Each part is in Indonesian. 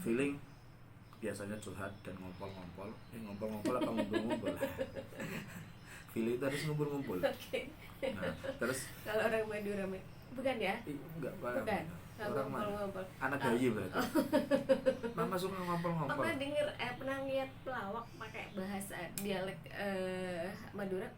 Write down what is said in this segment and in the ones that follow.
Feeling biasanya curhat dan ngompol-ngompol. Ngompol-ngompol apa ngumpul-ngumpul? Feeling itu harus ngumpul-ngumpul. Oke. Nah, terus Kalau orang Madura bukan ya? Enggak, Bukan. Orang mana? Ngompol-ngompol. Anak bayi berarti. Mama suka ngompol-ngompol. Pernah denger pernah lihat pelawak pakai bahasa dialek Madura?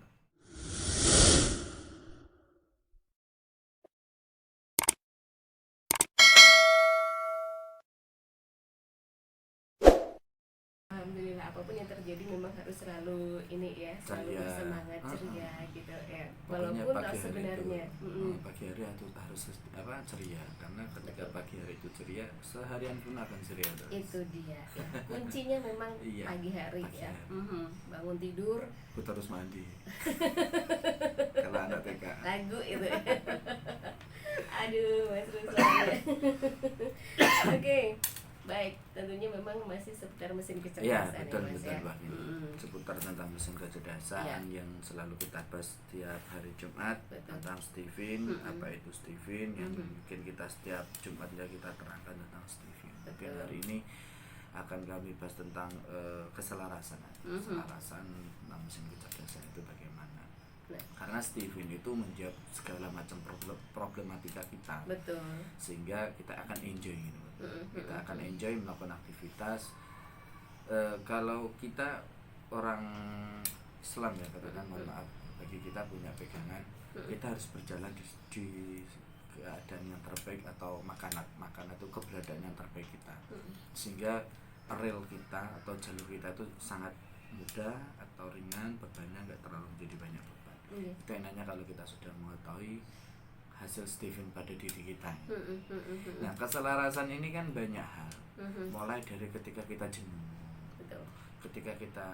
Alhamdulillah, apapun yang terjadi memang harus selalu ini ya, selalu Ceria. bersemangat, ceria gitu ya. Pokoknya Walaupun pagi hari sebenarnya pagi hari itu harus ceria, karena ketika pagi hari itu ceria, seharian pun akan ceria terus. itu dia ya. Kuncinya memang Iya, pagi hari pagi ya. hari. Bangun tidur Aku terus mandi. Kalau anak TK. lagu itu. Aduh, Mas Ruslan. Oke, baik. Tentunya memang masih seputar mesin Iya, kecerdasan betul, ya, Mas betul ya. Mbak. Seputar tentang mesin kecerdasan yang selalu kita bahas setiap hari Jumat. Betul. Tentang Steven, apa itu Steven yang mungkin kita setiap Jumatnya kita terangkan tentang Steven. Mungkin hari ini akan kami bahas tentang keselarasan. Keselarasan tentang mesin kecerdasan itu bagaimana. Karena Steven itu menjawab segala macam problematika kita. Betul. Sehingga kita akan enjoy gitu. Kita akan enjoy melakukan aktivitas. Kalau kita orang Islam ya, katakan mohon maaf, bagi kita punya pegangan, kita harus berjalan di keadaan yang terbaik, atau makan itu keberadaan yang terbaik kita, sehingga rel kita atau jalur kita itu sangat mudah atau ringan, bebannya nggak terlalu menjadi banyak beban. Itu enaknya kalau kita sudah mengetahui hasil Steven pada diri kita. Nah, keselarasan ini kan banyak hal, mulai dari ketika kita jenuh, ketika kita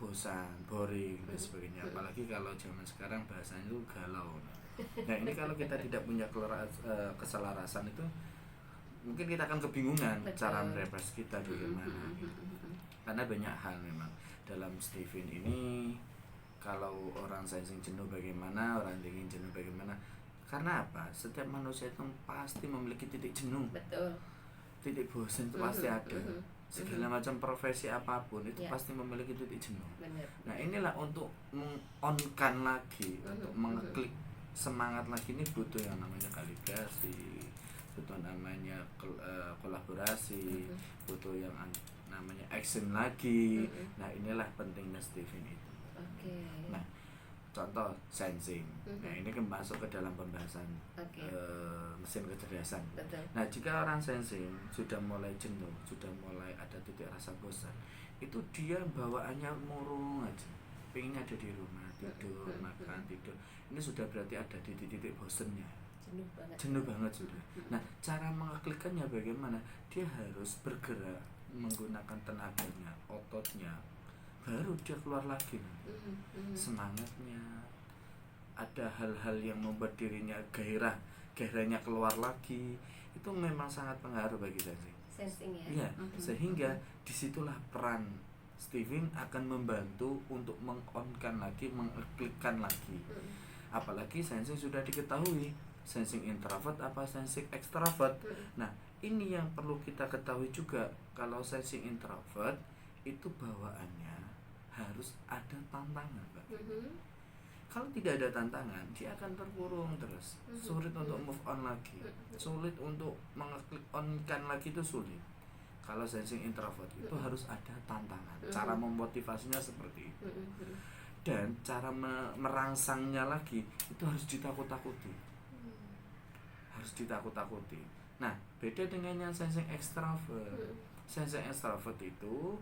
bosan, boring dan sebagainya. Apalagi kalau zaman sekarang bahasanya itu galau. Nah, ini kalau kita tidak punya keselarasan itu, mungkin kita akan kebingungan cara merefresh kita bagaimana. Karena banyak hal memang dalam Steven ini. Kalau orang sensing jenuh bagaimana, orang dingin jenuh bagaimana. Karena apa? Setiap manusia itu pasti memiliki titik jenuh. Betul. Titik bosan itu pasti ada. Segala macam profesi apapun itu pasti memiliki titik jenuh. Benar. Nah, inilah untuk meng-on-kan lagi, untuk mengeklik semangat lagi, ini butuh yang namanya kalibrasi, butuh namanya kolaborasi, butuh yang namanya action lagi. Nah, inilah pentingnya Steven itu. Nah, contoh sensing. Nah, ini kan masuk ke dalam pembahasan mesin kecerdasan. Betul. Nah, jika orang sensing sudah mulai jenuh, sudah mulai ada titik rasa bosan, itu dia bawaannya murung aja, pengen ada di rumah, tidur, makan, tidur. Ini sudah berarti ada di titik bosannya. Jenuh banget sudah. Nah, cara mengeklikkannya bagaimana? Dia harus bergerak menggunakan tenaganya, ototnya, baru dia keluar lagi. Semangatnya, ada hal-hal yang membuat dirinya gairahnya keluar lagi. Itu memang sangat pengaruh bagi sensing ya. Iya, sehingga disitulah peran Steven akan membantu untuk meng-on-kan lagi, mengeklikkan lagi. Apalagi sensing sudah diketahui, sensing introvert apa sensing extrovert. Nah, ini yang perlu kita ketahui juga. Kalau sensing introvert itu bawaannya harus ada tantangan, Pak. Kalau tidak ada tantangan, dia akan terkurung terus, sulit untuk move on lagi, sulit untuk mengeklik on-kan lagi, itu sulit. Kalau sensing introvert itu harus ada tantangan. Cara memotivasinya seperti itu. Dan cara merangsangnya lagi itu harus ditakut-takuti. Harus ditakut-takuti. Nah, beda dengan yang sensing extrovert. Sensing extrovert itu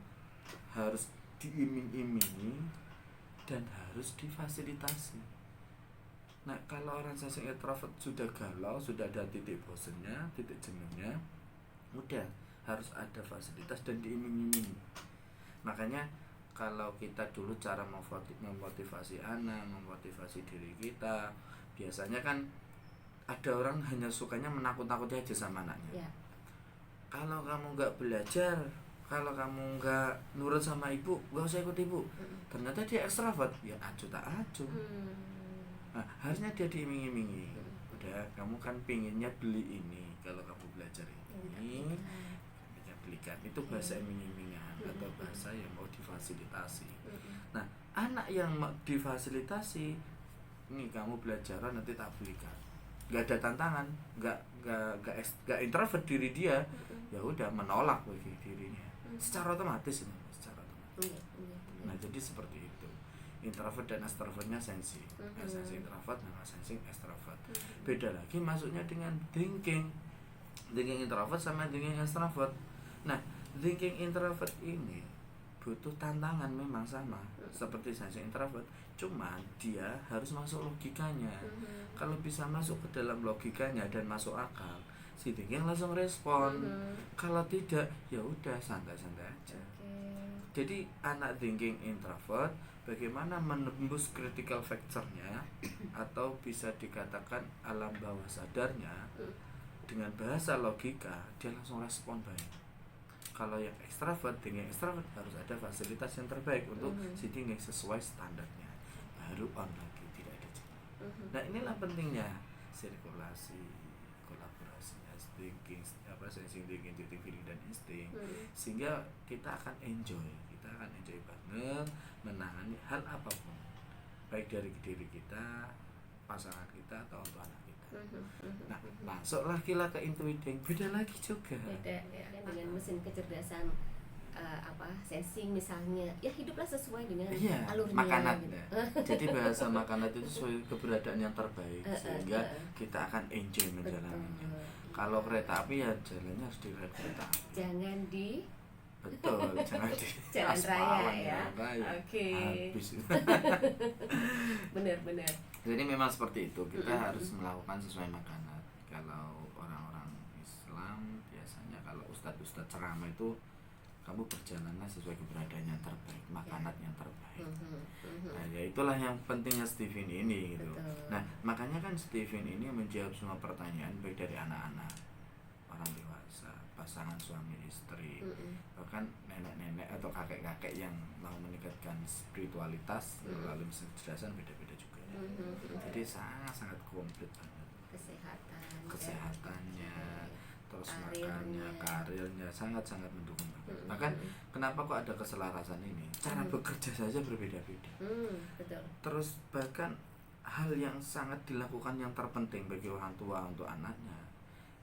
harus diiming-imingi dan harus difasilitasi. Nah, kalau orang sensing introvert sudah galau, sudah ada titik bosannya, titik jenuhnya, udah harus ada fasilitas dan diiming-imingi. Makanya kalau kita dulu cara memotivasi anak, memotivasi diri kita, biasanya kan ada orang hanya sukanya menakut-nakuti aja sama anaknya. Kalau kamu nggak belajar, kalau kamu nggak nurut sama ibu, nggak usah ikut ibu. Ternyata dia ekstrovert, ya acuh tak acuh. Nah, harusnya dia diiming-imingi. Udah, kamu kan pinginnya beli ini, kalau kamu belajar ini, pinginnya beli itu bahasa iming-imingan atau bahasa yang mau difasilitasi. Nah, anak yang mau difasilitasi, nih kamu belajar nanti tak belikan, nggak ada tantangan, nggak introvert diri dia, ya udah menolak bagi dirinya secara otomatis ini, secara otomatis. Nah, jadi seperti itu. Introvert dan extrovertnya sensi. Sensi introvert, nah sensi extrovert. Beda lagi masuknya dengan thinking introvert sama thinking extrovert. Nah, thinking introvert ini butuh tantangan, memang sama seperti sensi introvert, cuman dia harus masuk logikanya. Kalau bisa masuk ke dalam logikanya dan masuk akal, si thinking langsung respon. Kalau tidak, ya udah santai-santai aja. Jadi anak thinking introvert bagaimana menembus critical factor-nya atau bisa dikatakan alam bawah sadarnya dengan bahasa logika, dia langsung respon baik. Kalau yang extrovert, thinking extrovert harus ada fasilitas yang terbaik untuk si thinking sesuai standarnya, baru on lagi, tidak ada jenuh. Nah, inilah pentingnya sirkulasi, kolaborasi, thinking, sensing, thinking, feeling dan insting, sehingga kita akan enjoy banget menangani hal apapun, baik dari diri kita, pasangan kita, atau untuk anak kita. Nah, masuklah kita ke intuiting, beda lagi juga. Beda ya, dengan mesin kecerdasan sensing misalnya, ya hiduplah sesuai dengan alurnya. Makanat gitu. Jadi bahasa makanat itu sesuai keberadaan yang terbaik, sehingga kita akan enjoy menjalaninya. Kalau kereta api ya jalannya harus di kereta api. Jangan di jangan di jalan raya ya. Oke. Habis. Benar. Jadi memang seperti itu, kita harus melakukan sesuai makanat. Kalau orang-orang Islam biasanya kalau ustadz ceramah itu, kamu berjalanlah sesuai keberadaan yang terbaik, makanat yang terbaik. Nah, ya itulah yang pentingnya Stephen ini gitu. Nah, makanya kan Stephen ini menjawab semua pertanyaan baik dari anak-anak, orang dewasa, pasangan suami istri, bahkan nenek-nenek atau kakek-kakek yang mau meningkatkan spiritualitas melalui kecerdasan, beda-beda juga. Jadi sangat komplit banget. Kesehatannya, terus makannya, karirnya sangat-sangat mendukung. Bahkan kenapa kok ada keselarasan ini? Cara bekerja saja berbeda-beda. Betul. Terus bahkan hal yang sangat dilakukan yang terpenting bagi orang tua untuk anaknya,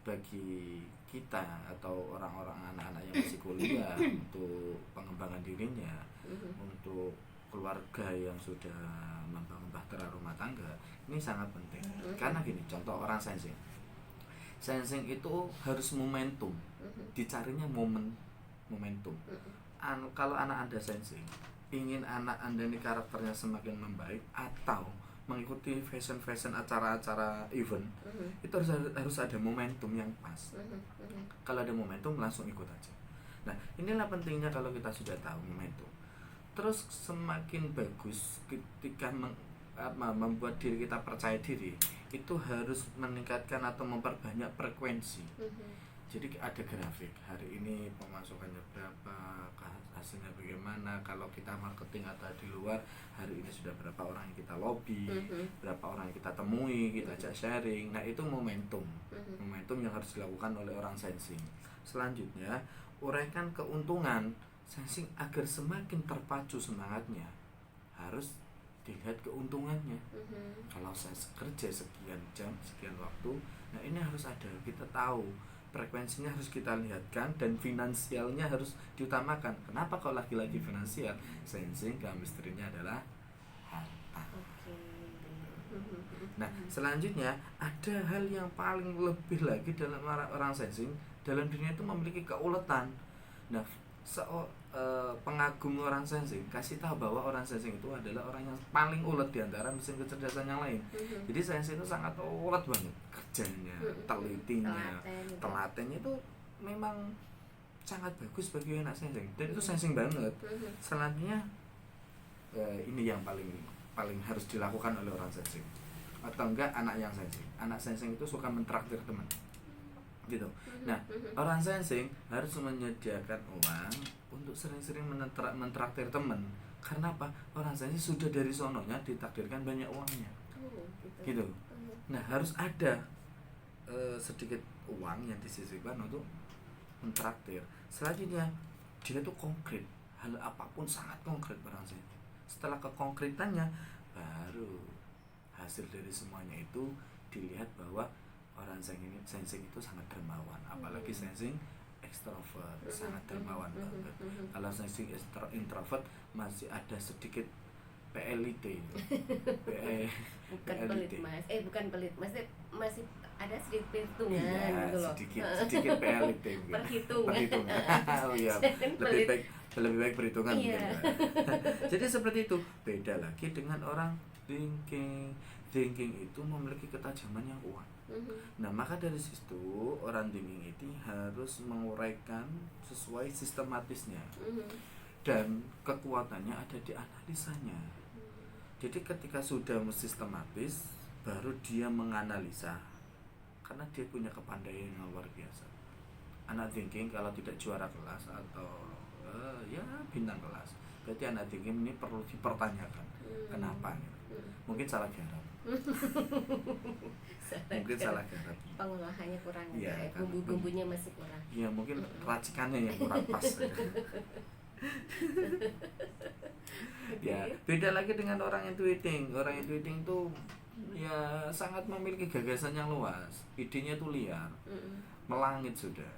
bagi kita atau orang-orang anak-anak yang masih kuliah untuk pengembangan dirinya, untuk keluarga yang sudah membangun bahtera rumah tangga, ini sangat penting. Karena gini, contoh orang sensing itu harus momentum, dicarinya momentum. Kalau anak Anda sensing, ingin anak Anda ini karakternya semakin membaik atau mengikuti fashion acara-acara event, itu harus ada momentum yang pas. Kalau ada momentum langsung ikut aja. Nah, inilah pentingnya kalau kita sudah tahu momentum. Terus semakin bagus ketika membuat diri kita percaya diri, itu harus meningkatkan atau memperbanyak frekuensi. Jadi ada grafik, hari ini pemasukannya berapa, hasilnya bagaimana, kalau kita marketing atau di luar, hari ini sudah berapa orang yang kita lobby, berapa orang yang kita temui, kita ajak sharing. Nah, itu momentum yang harus dilakukan oleh orang sensing. Selanjutnya, uraikan keuntungan sensing agar semakin terpacu semangatnya, harus dilihat keuntungannya. Kalau saya kerja sekian jam, sekian waktu, nah ini harus ada, kita tahu frekuensinya harus kita lihatkan, dan finansialnya harus diutamakan. Kenapa kalau lagi-lagi finansial? Sensing chemistry-nya adalah harta. Nah, selanjutnya ada hal yang paling lebih lagi dalam orang sensing, dalam dirinya itu memiliki keuletan. Nah, pengagum orang sensing kasih tahu bahwa orang sensing itu adalah orang yang paling ulet di antara mesin kecerdasan yang lain. Jadi sensing itu sangat ulet banget kerjanya, telitinya, telatennya itu memang sangat bagus bagi anak sensing, dan itu sensing banget. Selanjutnya ini yang paling harus dilakukan oleh orang sensing, atau enggak anak yang sensing. Anak sensing itu suka mentraktir teman gitu. Nah, orang sensing harus menyediakan uang untuk sering-sering mentraktir teman. Karena apa? Orang sensing sudah dari sononya ditakdirkan banyak uangnya. Gitu. Nah, harus ada sedikit uang yang disisihkan untuk mentraktir. Selanjutnya dia tuh konkret, hal apapun sangat konkret orang sensing. Setelah kekonkretannya baru hasil dari semuanya itu dilihat bahwa orang sensing itu sangat dermawan, apalagi sensing extrovert sangat dermawan banget. Kalau sensing introvert masih ada sedikit PLIT. Bukan pelit mas, bukan pelit, masih ada sedikit perhitungan iya, gitu loh. sedikit PLIT perhitungan. Oh iya, lebih baik perhitungan iya. mungkin. Jadi seperti itu. Beda lagi dengan orang thinking itu memiliki ketajaman yang kuat. Nah, maka dari situ orang thinking itu harus menguraikan sesuai sistematisnya. Dan kekuatannya ada di analisanya. Jadi ketika sudah sistematis, baru dia menganalisa, karena dia punya kepandaian yang luar biasa. Anak thinking kalau tidak juara kelas atau ya bintang kelas, berarti anak thinking ini perlu dipertanyakan kenapa gitu. Mungkin salah garap. Salah garap. Pengolahannya kurang, ya, bumbu-bumbunya masih kurang. Ya mungkin racikannya yang kurang pas. Ya, beda lagi dengan orang intuiting. Orang intuiting itu ya sangat memiliki gagasan yang luas, idenya tuh liar, melangit sudah.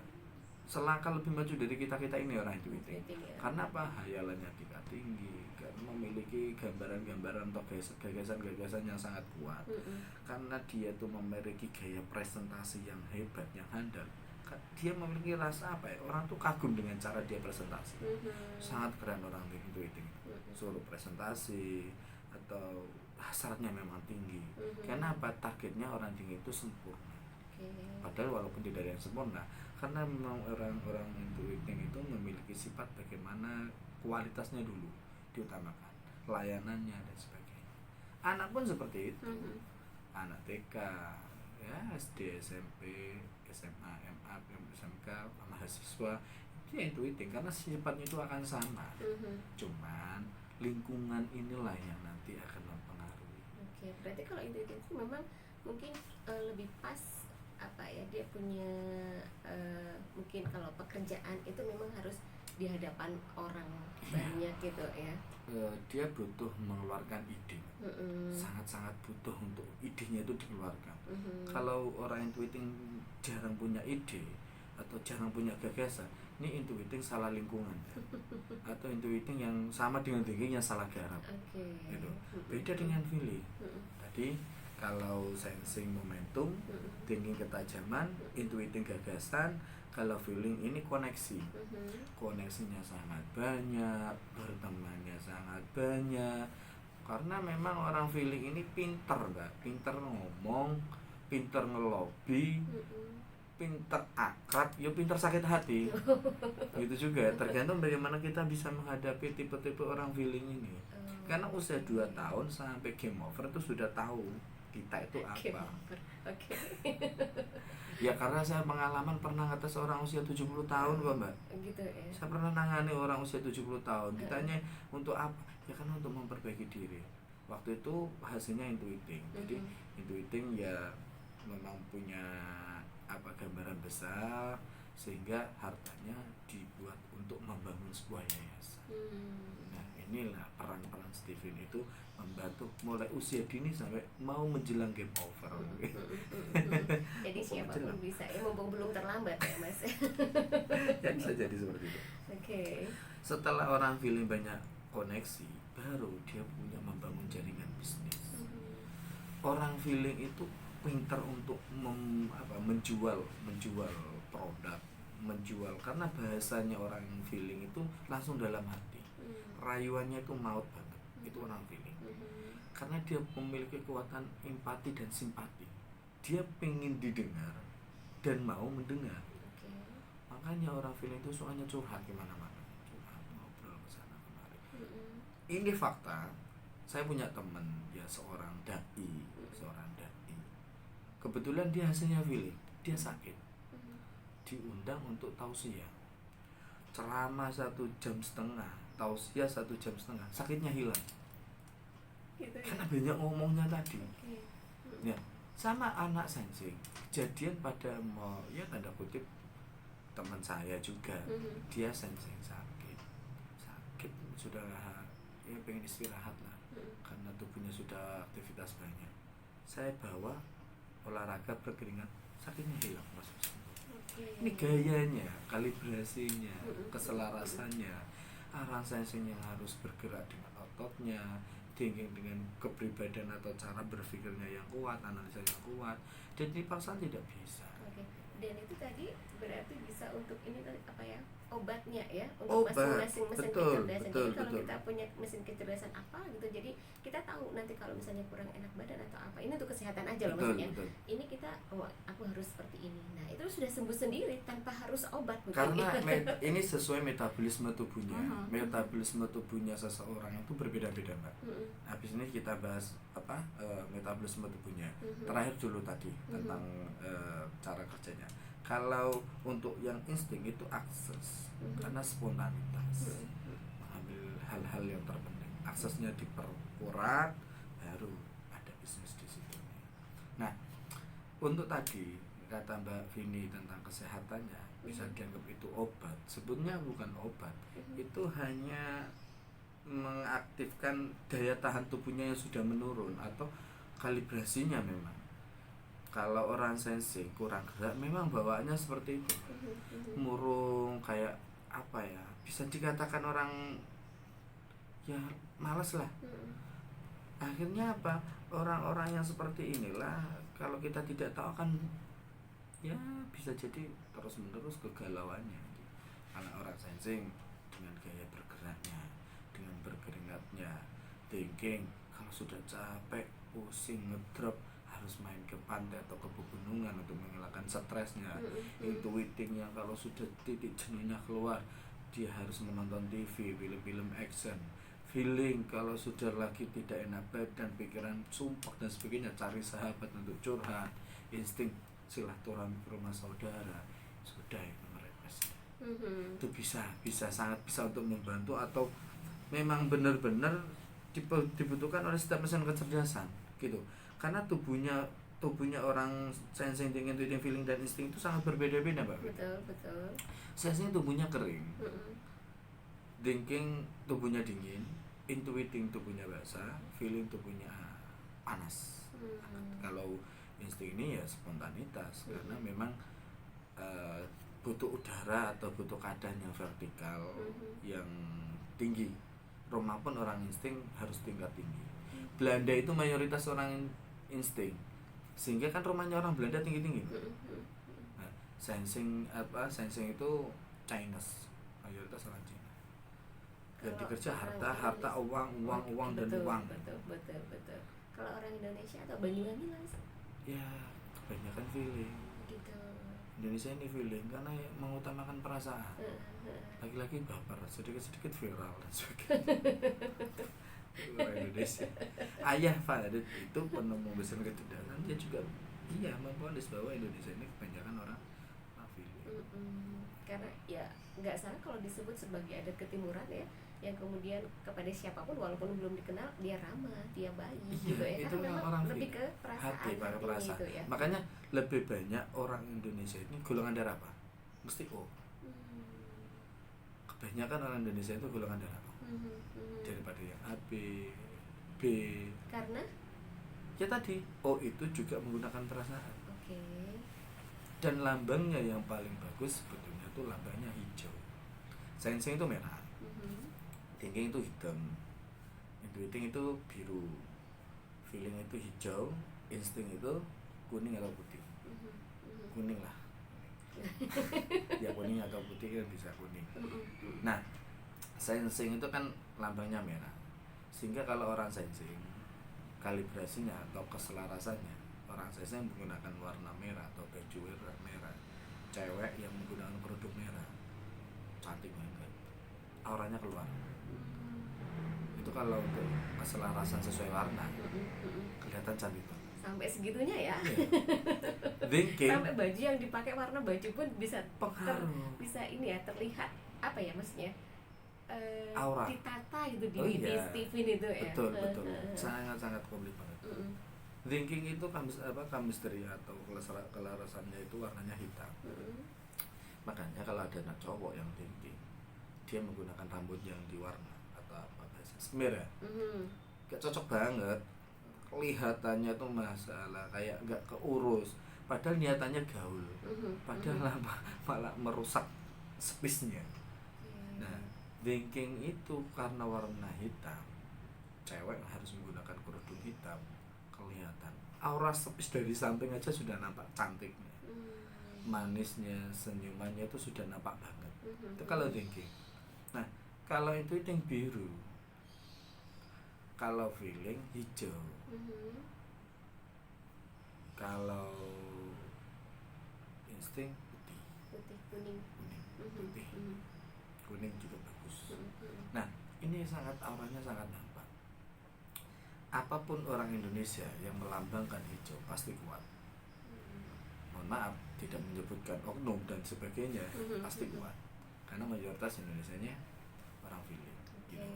Selangkah lebih maju dari kita ini orang intuiting. Ya. Karena apa? Hayalannya tingkat tinggi, karena memiliki gambaran-gambaran atau gagasan-gagasan yang sangat kuat. Karena dia tuh memiliki gaya presentasi yang hebat, yang handal. Dia memiliki rasa apa ya? Orang tuh kagum dengan cara dia presentasi. Sangat keren orang intuiting. Suruh presentasi atau hasratnya memang tinggi. Karena apa? Targetnya orang tinggi itu sempurna. Padahal walaupun tidak ada yang sempurna, karena memang orang-orang intuiting itu memiliki sifat bagaimana kualitasnya dulu diutamakan, layanannya dan sebagainya. Anak pun seperti itu. Anak TK, ya SD, SMP, SMA, MA, SMK, mahasiswa itu ya intuiting karena sifatnya itu akan sama. Cuman lingkungan inilah yang nanti akan mempengaruhi. Oke, berarti kalau intuitif itu memang mungkin lebih pas apa ya, dia punya mungkin kalau pekerjaan itu memang harus di hadapan orang banyak gitu ya. Dia butuh mengeluarkan ide, sangat-sangat butuh untuk idenya itu dikeluarkan. Kalau orang intuiting jarang punya ide atau jarang punya gagasan, ini intuiting salah lingkungan atau intuiting yang sama dengan thinking yang salah garap. Gitu. Beda dengan feeling. Tadi kalau sensing momentum, thinking ketajaman, intuiting gagasan. Kalau feeling ini koneksi, koneksinya sangat banyak, bertemannya sangat banyak. Karena memang orang feeling ini pinter, Mbak, pinter ngomong, pinter ngelobi, pinter akrab, ya pinter sakit hati. Gitu juga, tergantung bagaimana kita bisa menghadapi tipe-tipe orang feeling ini. Karena usia 2 tahun sampai game over itu sudah tahu kita itu apa. Ya karena saya pengalaman pernah ngatas orang usia 70 tahun kok, Mbak. Gitu ya. Saya pernah nangani orang usia 70 tahun. Ditanya untuk apa? Ya kan untuk memperbaiki diri. Waktu itu hasilnya intuiting. Jadi intuiting ya memang punya gambaran besar sehingga hartanya dibuat untuk membangun sebuah yayasan. Nah, inilah peran-peran Steven itu membantu mulai usia dini sampai mau menjelang game over. Jadi siapapun bisa ya, mumpung belum terlambat ya Mas. Ya bisa jadi seperti itu. Setelah orang feeling banyak koneksi, baru dia punya membangun jaringan bisnis. Orang feeling itu pinter untuk menjual produk, menjual, karena bahasanya orang feeling itu langsung dalam hati. Rayuannya itu maut banget. Itu orang feeling. Karena dia memiliki kekuatan empati dan simpati. Dia pengen didengar dan mau mendengar. Makanya orang feeling itu soalnya curhat kemana-mana, curhat, ngobrol kesana kemari. Ini fakta. Saya punya teman, ya seorang dai. Kebetulan dia hasilnya feeling, dia sakit. Diundang untuk tausiah. Ceramah 1,5 jam, tausiah 1,5 jam, sakitnya hilang. Gitu ya? Karena banyak ngomongnya tadi. Ya, sama anak sensing. Kejadian pada ya tanda kutip teman saya juga, dia sensing sakit sudah ya pengen istirahat lah, karena tubuhnya sudah aktivitas banyak. Saya bawa olahraga berkeringat, sakitnya hilang langsung sembuh. Ini gayanya, kalibrasinya, keselarasannya, arah sensing yang harus bergerak dengan ototnya, dengan kepribadian atau cara berpikirnya yang kuat, analisa yang kuat, dan dipaksa tidak bisa. Dan itu tadi berarti bisa untuk ini apa ya, obatnya ya, untuk masing-masing mesin kecerdasan. Jadi kalau kita punya mesin kecerdasan apa gitu, jadi kita tahu nanti kalau misalnya kurang enak badan atau apa, ini untuk kesehatan aja loh maksudnya. Ini kita, aku harus seperti ini. Nah itu sudah sembuh sendiri tanpa harus obat. Karena ini sesuai metabolisme tubuhnya. Metabolisme tubuhnya seseorang itu berbeda-beda, Mbak. Habis ini kita bahas metabolisme tubuhnya. Terakhir dulu tadi tentang cara kerjanya. Kalau untuk yang insting itu akses, karena spontanitas, mengambil hal-hal yang terpenting, aksesnya diperkuat, baru ada bisnis di situ. Nah, untuk tadi kata Mbak Vini tentang kesehatannya, bisa dianggap itu obat. Sebetulnya bukan obat, itu hanya mengaktifkan daya tahan tubuhnya yang sudah menurun atau kalibrasinya. Memang kalau orang sensing kurang gerak, memang bawaannya seperti itu, murung, kayak apa ya, bisa dikatakan orang ya malas lah. Akhirnya apa, orang-orang yang seperti inilah kalau kita tidak tahu kan ya bisa jadi terus menerus kegalauannya. Karena orang sensing dengan gaya bergeraknya, dengan berkeringatnya, thinking, kalau sudah capek, pusing, ngedrop, harus main ke pantai atau ke pegunungan untuk menghilangkan stresnya. Intuiting yang kalau sudah titik jenuhnya keluar, dia harus menonton TV, film-film action. Feeling kalau sudah lagi tidak enak badan, pikiran sumpah dan sebagainya, cari sahabat untuk curhat. Insting silaturahmi ke rumah saudara, sudah itu merepes. Itu bisa sangat bisa untuk membantu, atau memang benar-benar dibutuhkan oleh setiap mesin kecerdasan gitu. Karena tubuhnya orang sensing, intuiting, feeling dan insting itu sangat berbeda-beda, Mbak. Betul. Sensing tubuhnya kering, thinking tubuhnya dingin, intuiting tubuhnya basah, feeling tubuhnya panas. Kalau insting ini ya spontanitas, karena memang butuh udara atau butuh keadaan yang vertikal, yang tinggi. Roma pun orang insting harus tingkat tinggi. Belanda itu mayoritas orang insting, sehingga kan rumahnya orang Belanda tinggi-tinggi. Nah, sensing itu Chinese, mayoritas orang Cina. Jadi kerja harta, uang dan uang. Betul. Kalau orang Indonesia atau Banyuwangi Mas? Ya, kebanyakan feeling. Gitu. Indonesia ini feeling karena mengutamakan perasaan. Lagi-lagi baper, sedikit-sedikit viral dan sebagainya. Orang Indonesia. Ayah Farid itu penemu mesin kecerdasan, dia juga memponis bahwa Indonesia ini kebanyakan orang feeling. Karena ya nggak salah kalau disebut sebagai adat ketimuran ya, yang kemudian kepada siapapun walaupun belum dikenal dia ramah, dia baik gitu ya. Itu karena orang lebih ke perasaan, hati gitu ya. Makanya lebih banyak orang Indonesia ini golongan darah apa? Mesti O. Kebanyakan orang Indonesia itu golongan darah O. Daripada yang AB, B. Karena ya tadi O itu juga menggunakan perasaan. Dan lambangnya yang paling bagus sebetulnya itu lambangnya hijau. Sensing itu merah, thinking itu hitam, intuiting itu biru, feeling itu hijau, insting itu kuning atau putih. Kuning lah. Ya kuning atau putih kan bisa kuning. Nah, sensing itu kan lambangnya merah. Sehingga kalau orang sensing, kalibrasinya atau keselarasannya, orang sensing menggunakan warna merah atau baju warna merah. Cewek yang menggunakan produk merah cantik banget, auranya keluar. Itu kalau untuk keselarasan sesuai warna kelihatan cantik banget. Sampai segitunya ya. Thinking. Sampai baju yang dipakai warna baju pun bisa pengaruh. Bisa ini ya, terlihat apa ya maksudnya? Aura. Ditata gitu di TV itu ya. Betul. Sangat komplit banget. Thinking itu chemistry atau kelarasannya itu warnanya hitam. Makanya kalau ada anak cowok yang thinking, dia menggunakan rambut yang diwarna atau apa bahasa smear ya, gak cocok banget. Kelihatannya tuh masalah kayak gak keurus, padahal niatannya gaul, padahal malah merusak space-nya. Nah, thinking itu karena warna hitam, cewek harus menggunakan kerudung hitam, kelihatan aura space dari samping aja sudah nampak cantiknya, manisnya, senyumannya itu sudah nampak banget. Itu kalau thinking. Nah, kalau itu biru, kalau feeling hijau, kalau insting putih kuning. Kuning juga bagus. Nah, ini auranya sangat nampak. Apapun orang Indonesia yang melambangkan hijau pasti kuat. Mohon maaf, tidak menyebutkan oknum dan sebagainya, pasti kuat. Karena mayoritas Indonesianya orang feeling. Gitu.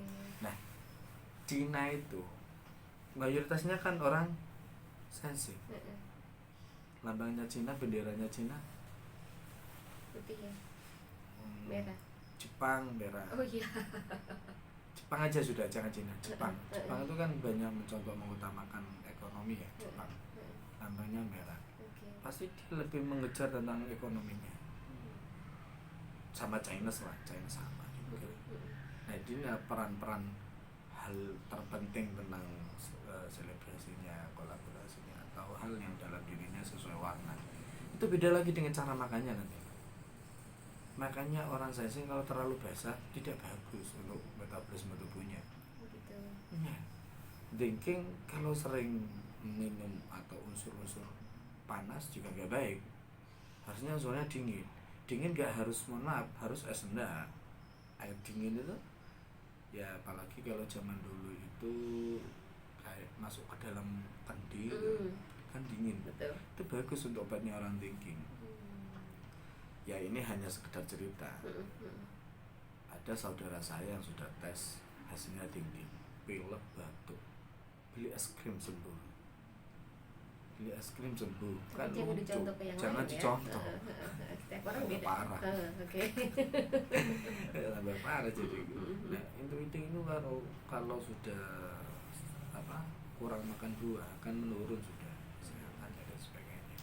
Nah, Cina itu mayoritasnya kan orang sensing. Lambangnya Cina, benderanya Cina putih ya, merah. Jepang merah. Oh iya. Jepang aja sudah, jangan Cina. Jepang itu kan banyak mencontoh mengutamakan ekonomi ya. Jepang lambangnya merah. Pasti dia lebih mengejar tentang ekonominya. Sama China lah, China sama juga. Nah, ini peran-peran hal terpenting tentang selebrasinya, kolaborasinya, atau hal yang dalam dirinya sesuai warna. Itu beda lagi dengan cara makannya nanti. Makanya orang sensing kalau terlalu basah tidak bagus untuk metabolisme tubuhnya. Gitu. Ya. Thinking kalau sering minum atau unsur-unsur panas juga gak baik. Harusnya unsurnya dingin. Dingin gak harus, mohon maaf, harus es enggak. Air dingin itu ya, apalagi kalau zaman dulu itu kayak masuk ke dalam kendi kan dingin. Betul. Itu bagus untuk obatnya orang thinking. Ya ini hanya sekedar cerita. Ada saudara saya yang sudah tes, hasilnya tinggi, pilek, batuk, beli es krim sembuh. Kan jangan dicontoh ke yang jangan lain dicontoh. ya. Setiap orang beda. Parah. Oke. Tambah parah jadi. Nah, itu kalau sudah kurang makan buah kan menurun sudah kesehatannya dan sebagainya.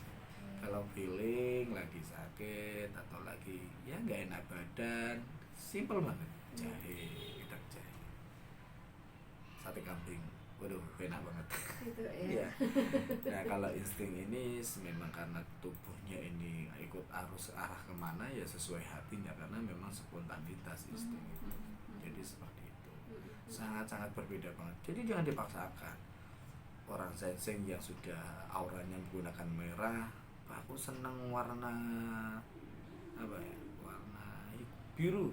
Kalau feeling lagi sakit atau lagi ya nggak enak badan, simple banget, jahe, gedang jahe, sate kambing, waduh enak banget. Gitu Ya. ya. Nah, kalau insting ini memang karena tubuhnya ini ikut arah kemana ya sesuai hatinya, karena memang spontanitas insting itu. Jadi seperti itu, sangat-sangat berbeda banget. Jadi jangan dipaksakan. Orang sensing yang sudah auranya menggunakan merah, aku senang warna warna biru,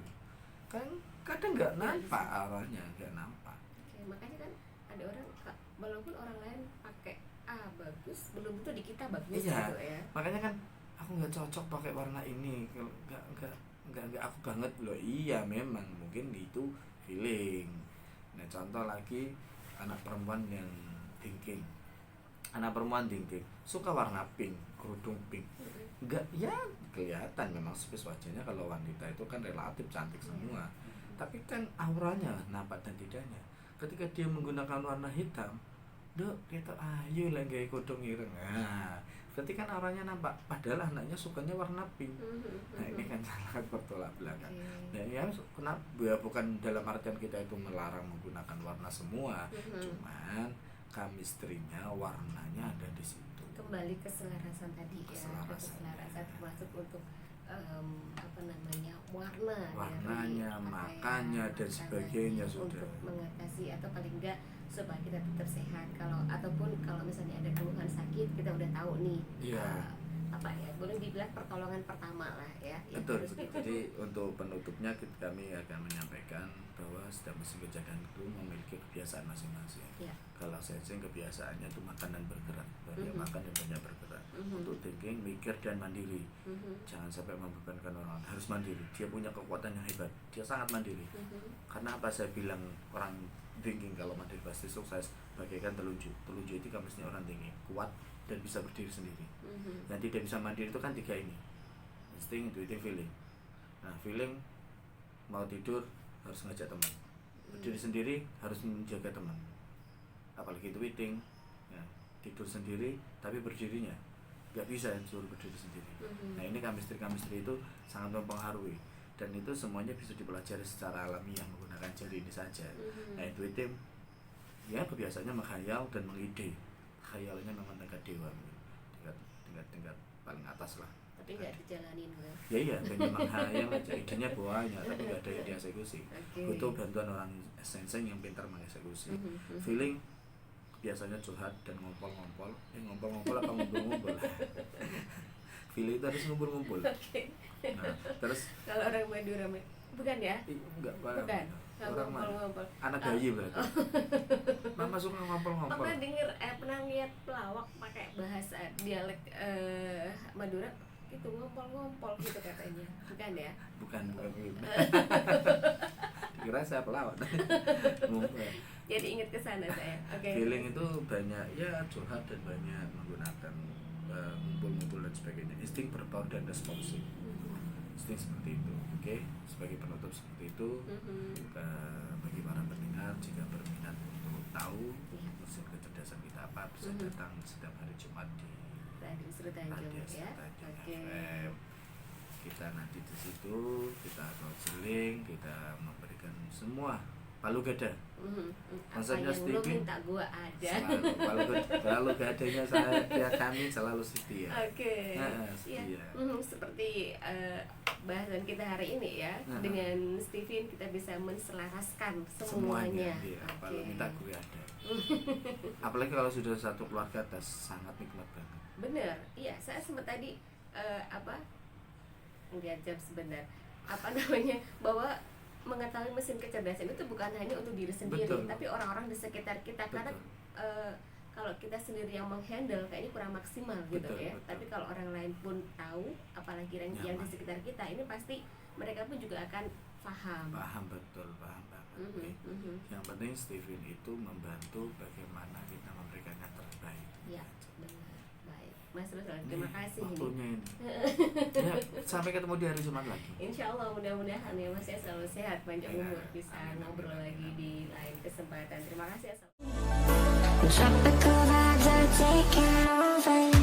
kan kadang nggak nampak auranya, nggak nampak. Oke, makanya kan ada orang walaupun orang lain pakai bagus, belum tentu di kita bagus. Iya, gitu ya. makanya kan aku nggak cocok pakai warna ini, nggak aku banget loh. Iya, memang mungkin itu feeling. Nah, contoh lagi anak perempuan yang thinking, suka warna pink, kerudung pink, nggak ya kelihatan memang space wajahnya. Kalau wanita itu kan relatif cantik semua, tapi kan auranya nampak dan tidaknya. Ketika dia menggunakan warna hitam, kita ayo lah gaya kodong ireng. Nah, berarti kan auranya nampak, padahal anaknya sukanya warna pink. Nah, ini kan sangat bertolak belakang. Nah, ya kenapa ya, bukan dalam artian kita itu melarang menggunakan warna semua, cuman chemistry-nya, warnanya ada di situ. Kembali keselarasan tadi ya, keselarasan termasuk untuk warnanya, makannya dan sebagainya sudah untuk mengatasi atau paling enggak supaya kita tetap sehat. Ataupun kalau misalnya ada keluhan sakit, kita udah tahu nih. Iya. Boleh dibilang pertolongan pertama lah ya. Betul. Jadi untuk penutupnya kami akan menyampaikan bahwa setiap mesin kejadian itu memiliki kebiasaan masing-masing. Ya. Kalau sensing kebiasaannya itu makan dan bergerak, banyak makan dan banyak bergerak. Untuk thinking, mikir dan mandiri. Jangan sampai membebankan orang, harus mandiri. Dia punya kekuatan yang hebat, dia sangat mandiri. Karena apa saya bilang orang thinking kalau mandiri pasti sukses, bagaikan telunjuk. Telunjuk itu kamisnya orang thinking, kuat dan bisa berdiri sendiri. Yang tidak bisa mandiri itu kan tiga ini: insting, intuitive, feeling. Nah, feeling mau tidur harus ngajak teman, berdiri sendiri harus menjaga teman, apalagi tweeting ya, tidur sendiri tapi berdirinya nggak bisa suruh berdiri sendiri. Nah, ini chemistry itu sangat mempengaruhi, dan itu semuanya bisa dipelajari secara alamiah menggunakan jari ini saja. Nah, intuitif ya kebiasaannya menghayal dan mengide, khayalnya memang tingkat dewa, tingkat paling atas lah, tapi nggak dijalanin kan? ya iya, hanya menghayal aja, idenya banyak tapi nggak ada yang dieksekusi. Butuh bantuan orang sensing yang pintar mengeksekusi. Feeling biasanya curhat dan ngompol-ngompol apa ngumpul-ngumpul. Feeling itu harus ngumpul-ngumpul. Nah, terus kalau orang Madura bukan ya? Enggak, bukan. Orang Ngompol-ngompol. anak bayi berarti. Mama suka ngompol-ngompol. Pernah lihat pelawak pakai bahasa dialek Madura itu ngompol-ngompol gitu katanya, bukan ya? Bukan gitu. Dikira saya pelawak. Jadi ingat ke sana saya. Oke. Feeling itu banyak ya curhat dan banyak menggunakan ngumpul-ngumpul dan sebagainya. Insting berbaur dan responsif. Insting seperti itu. Oke, sebagai penutup seperti itu. Bagi para pendengar, jika berminat untuk tahu mesin kecerdasan kita apa, bisa datang setiap hari Jumat di Radio Sertanjung ya. Oke. FM. Kita nanti di situ kita counseling, kita memberikan semua palu gada. Apa yang lu minta gua ada. Palu gadanya saya ya, kami selalu setia. Oke. Nah, Ya. setia. Seperti bahasan kita hari ini ya, dengan Steven kita bisa menselaraskan semuanya. Iya. Oke. Kalau minta gue ada. Apalagi kalau sudah satu keluarga, sangat nikmat banget. Bener, iya. Saya sempat tadi lihat jam sebentar. Apa namanya, bahwa mengetahui mesin kecerdasan itu bukan hanya untuk diri sendiri, Betul. tapi orang-orang di sekitar kita. Betul. Karena kalau kita sendiri yang menghandle kayaknya kurang maksimal gitu Betul, ya. betul. Tapi kalau orang lain pun tahu, apalagi yang di sekitar kita, ini pasti mereka pun juga akan paham. Paham banget. Oke. Yang penting Steven itu membantu bagaimana kita memberikan yang terbaik. Ya, benar. Baik, Mas Ruslan, terima kasih waktunya ini. Ya, sampai ketemu di hari Jumat lagi. Insya Allah mudah-mudahan ya Mas ya selalu sehat, panjang Ya, umur, bisa amin, ngobrol amin, lagi amin. di lain kesempatan. Terima kasih. Tropical vibes are taking over.